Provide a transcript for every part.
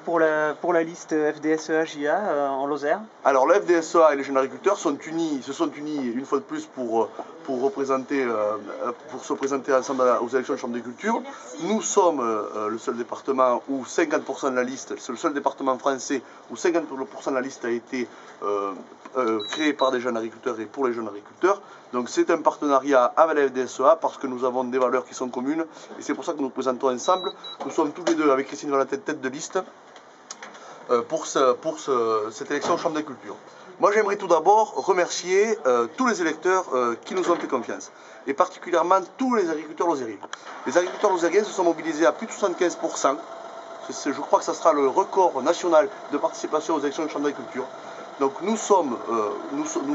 Pour la liste FDSEA-JA en Lozère. Alors le FDSEA et les jeunes agriculteurs se sont unis une fois de plus pour se présenter ensemble aux élections de Chambre d'agriculture. Nous sommes le seul département où 50% de la liste, c'est le seul département français où 50% de la liste a été créée par des jeunes agriculteurs et pour les jeunes agriculteurs. Donc c'est un partenariat avec la FDSEA parce que nous avons des valeurs qui sont communes et c'est pour ça que nous nous présentons ensemble. Nous sommes tous les deux avec Christine Valentin tête de liste pour cette élection Chambre d'agriculture. Moi j'aimerais tout d'abord remercier tous les électeurs qui nous ont fait confiance, et particulièrement tous les agriculteurs lozériens. Les agriculteurs lozériens se sont mobilisés à plus de 75%, je crois que ça sera le record national de participation aux élections de Chambre d'agriculture. Donc nous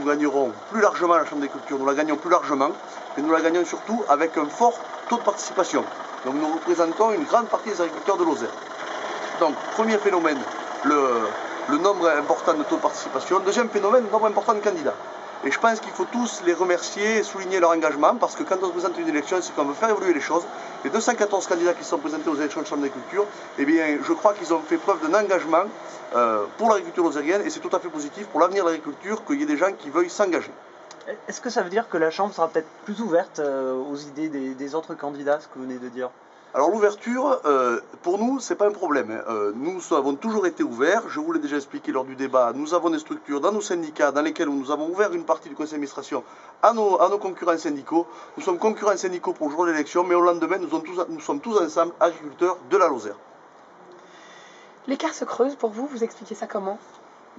gagnerons plus largement la Chambre d'agriculture, nous la gagnons plus largement, mais nous la gagnons surtout avec un fort taux de participation. Donc nous représentons une grande partie des agriculteurs de Lozère. Donc premier phénomène, le nombre important de taux de participation. Deuxième phénomène, le nombre important de candidats. Et je pense qu'il faut tous les remercier et souligner leur engagement, parce que quand on se présente à une élection, c'est qu'on veut faire évoluer les choses. Les 214 candidats qui sont présentés aux élections de Chambre d'agriculture, eh bien, je crois qu'ils ont fait preuve d'un engagement pour l'agriculture lozérienne, et c'est tout à fait positif pour l'avenir de l'agriculture qu'il y ait des gens qui veuillent s'engager. Est-ce que ça veut dire que la Chambre sera peut-être plus ouverte aux idées des autres candidats, ce que vous venez de dire ? Alors l'ouverture, pour nous, c'est pas un problème. Nous avons toujours été ouverts, je vous l'ai déjà expliqué lors du débat, nous avons des structures dans nos syndicats dans lesquelles nous avons ouvert une partie du conseil d'administration à nos concurrents syndicaux. Nous sommes concurrents syndicaux pour le jour de l'élection, mais au lendemain, nous sommes tous ensemble agriculteurs de la Lozère. L'écart se creuse pour vous, vous expliquez ça comment ?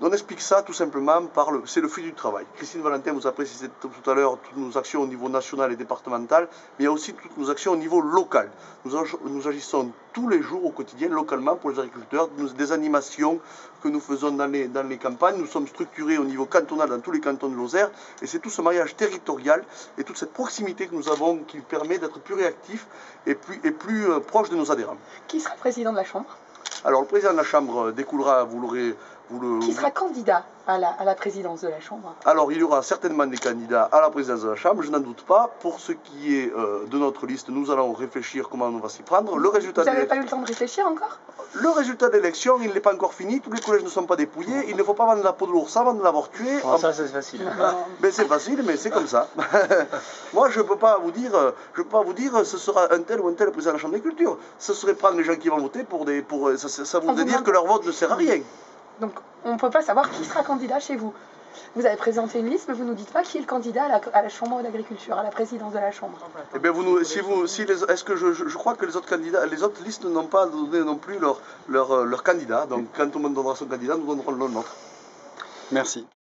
On explique ça tout simplement par c'est le fruit du travail. Christine Valentin vous a précisé tout à l'heure toutes nos actions au niveau national et départemental, mais il y a aussi toutes nos actions au niveau local. Nous agissons tous les jours au quotidien, localement, pour les agriculteurs, des animations que nous faisons dans les campagnes. Nous sommes structurés au niveau cantonal dans tous les cantons de Lozère, et c'est tout ce maillage territorial et toute cette proximité que nous avons qui permet d'être plus réactifs et plus proches de nos adhérents. Qui sera président de la Chambre ? Alors le président de la Chambre découlera, Qui sera candidat à la présidence de la Chambre ? Alors il y aura certainement des candidats à la présidence de la Chambre, je n'en doute pas. Pour ce qui est de notre liste, nous allons réfléchir comment on va s'y prendre. Vous n'avez pas eu le temps de réfléchir encore ? Le résultat de l'élection, il n'est pas encore fini, tous les collèges ne sont pas dépouillés, il ne faut pas vendre la peau de l'ours avant de l'avoir tué. Oh, ça c'est facile. Mais c'est facile, mais c'est comme ça. Moi je ne peux pas vous dire ce sera un tel ou un tel président de la Chambre d'agriculture. Ce serait prendre les gens qui vont voter ça voudrait dire que leur vote ne sert à rien. Donc on ne peut pas savoir qui sera candidat chez vous. Vous avez présenté une liste, mais vous ne nous dites pas qui est le candidat à la Chambre d'agriculture, à la présidence de la Chambre. Eh bien, est-ce que je crois que les autres candidats, les autres listes n'ont pas donné non plus leur candidat. Donc, quand on me donnera son candidat, nous donnerons le nôtre. Merci.